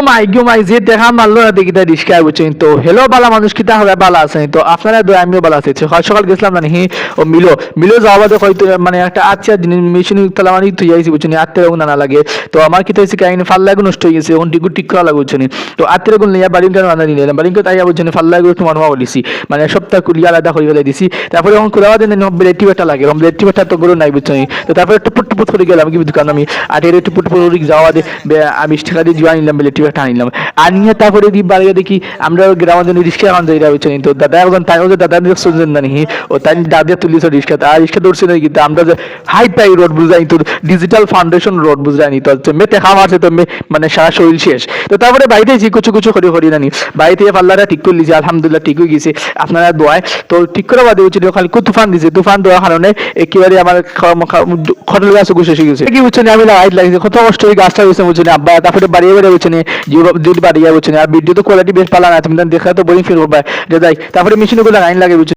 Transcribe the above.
মাই গো মাই, যে দেখা মারলো না দেখি তাই রিস্কায় বুঝছেন তো। হেলো বালা মানুষ কিতা হবে, বালা আছে তো আপনারা দয়া, আমিও বালা আছি। সকাল সকাল গেছিলাম না হি ও মিলো যাওয়া বাদে হয়তো মানে একটা আচ্ছা জিনিস মেশিন তালা মানে তুই যাইছি বুঝছেন, আত্মের গুণ না লাগে। তো আমার কিতা হয়েছে কাহিনী ফাল্লা গুণ নষ্ট হয়ে গেছে, এখন টিকু ঠিক করা লাগে বুঝছেন। তো আত্মের গুণ নিয়ে বাড়ির কারণে রান্না নিলাম, বাড়ির তাই বুঝছেন ফাল্লা গুলো একটু মানুষ বলিছি, মানে সপ্তাহ কুড়িয়ে আলাদা করে ফেলে দিছি। তারপরে এখন খোলা বাদে ব্লেড টিপেটা লাগে, ব্লেড টিপেটা তো গরু নাই বুঝছেন। তো তারপরে টুপুট টুপুট করে গেলাম কি দোকান, আমি আটের টুপুট টুপুট যাওয়া দে 20 টাকা দিয়ে জোয়া নিলাম, ব্লেড টিপেটা আনিলাম। আনিয়ে তারপরে দি বাড়িয়ে দেখি আমরা গ্রামের জন্য রিক্সা এখন যাই বুঝছেন। তো দাদা একজন তাই দাদা শুনছেন না নি, ও তাই দাদা তুলিস রিক্সা, আর রিক্সা দৌড়ছে না কিন্তু আমরা যে হাই পাই রোড বুঝাই, তো ডিজিটাল ফাউন্ডেশন রোড বুঝাইনি তো মেতে খাওয়া আছে তো মানে সারা শরীর শেষ। তো তারপরে বাড়িতে যে কুচু কুচু করি নানি বাড়িতে পাল্লাটা ঠিক করে লিছে, আলহামদুলিল্লাহ ঠিক হয়ে গেছে আপনারা দোয়ায়। তো ঠিক করে বাদে বুঝছি খালি খুব তুফান দিছে, তুফান দেওয়ার কারণে একেবারে আমার খটল গাছ ঘুষে গেছে কি বুঝছেন। আমি লাইট লাগিয়েছে কত কষ্ট হয়ে গাছটা হয়েছে বুঝছেন আব্বা। তারপরে বাড়িয়ে বেড়ে বুঝছেন যদি বাড়িয়ে বুঝছেন, আর ভিডিও তো কোয়ালিটি বেশ পালা না, তুমি দেখা তো বোরিং ফিল করবা যে যাই। তারপরে মেশিনগুলো লাইন লাগে বুঝছেন।